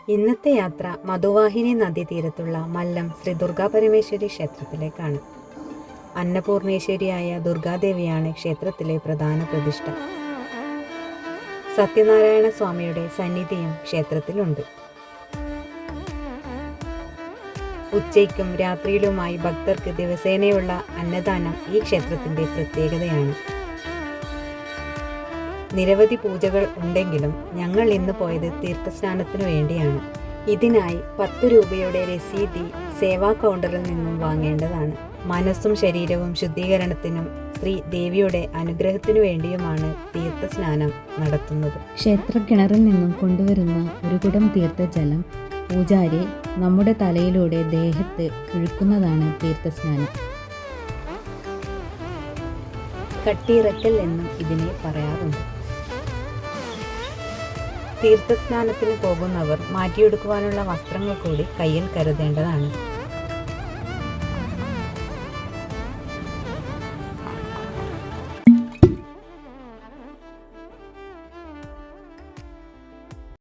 ഇന്നത്തെ യാത്ര മധുവാഹിനി നദീതീരത്തുള്ള മല്ലം ശ്രീ ദുർഗാപരമേശ്വരി ക്ഷേത്രത്തിലേക്കാണ്. അന്നപൂർണേശ്വരിയായ ദുർഗാദേവിയാണ് ക്ഷേത്രത്തിലെ പ്രധാന പ്രതിഷ്ഠ. സത്യനാരായണ സ്വാമിയുടെ സന്നിധിയും ക്ഷേത്രത്തിലുണ്ട്. ഉച്ചയ്ക്കും രാത്രിയിലുമായി ഭക്തർക്ക് ദിവസേനയുള്ള അന്നദാനം ഈ ക്ഷേത്രത്തിൻ്റെ പ്രത്യേകതയാണ്. നിരവധി പൂജകൾ ഉണ്ടെങ്കിലും ഞങ്ങൾ ഇന്ന് പോയത് തീർത്ഥസ്നാനത്തിനു വേണ്ടിയാണ്. ഇതിനായി 10 രൂപയുടെ രസീതി സേവാ കൗണ്ടറിൽ നിന്നും വാങ്ങേണ്ടതാണ്. മനസ്സും ശരീരവും ശുദ്ധീകരണത്തിനും ശ്രീ ദേവിയുടെ അനുഗ്രഹത്തിനു വേണ്ടിയുമാണ് തീർത്ഥസ്നാനം നടത്തുന്നത്. ക്ഷേത്ര കിണറിൽ നിന്നും കൊണ്ടുവരുന്ന ഒരു കുടം തീർത്ഥജലം പൂജാരി നമ്മുടെ തലയിലൂടെ ദേഹത്ത് ഒഴുക്കുന്നതാണ് തീർത്ഥസ്നാനം. കട്ടിയിറക്കൽ എന്നും ഇതിനെ പറയാറുണ്ട്. തീർത്ഥസ്നാനത്തിന് പോകുന്നവർ മാറ്റിയെടുക്കുവാനുള്ള വസ്ത്രങ്ങൾ കൂടി കയ്യിൽ കരുതേണ്ടതാണ്.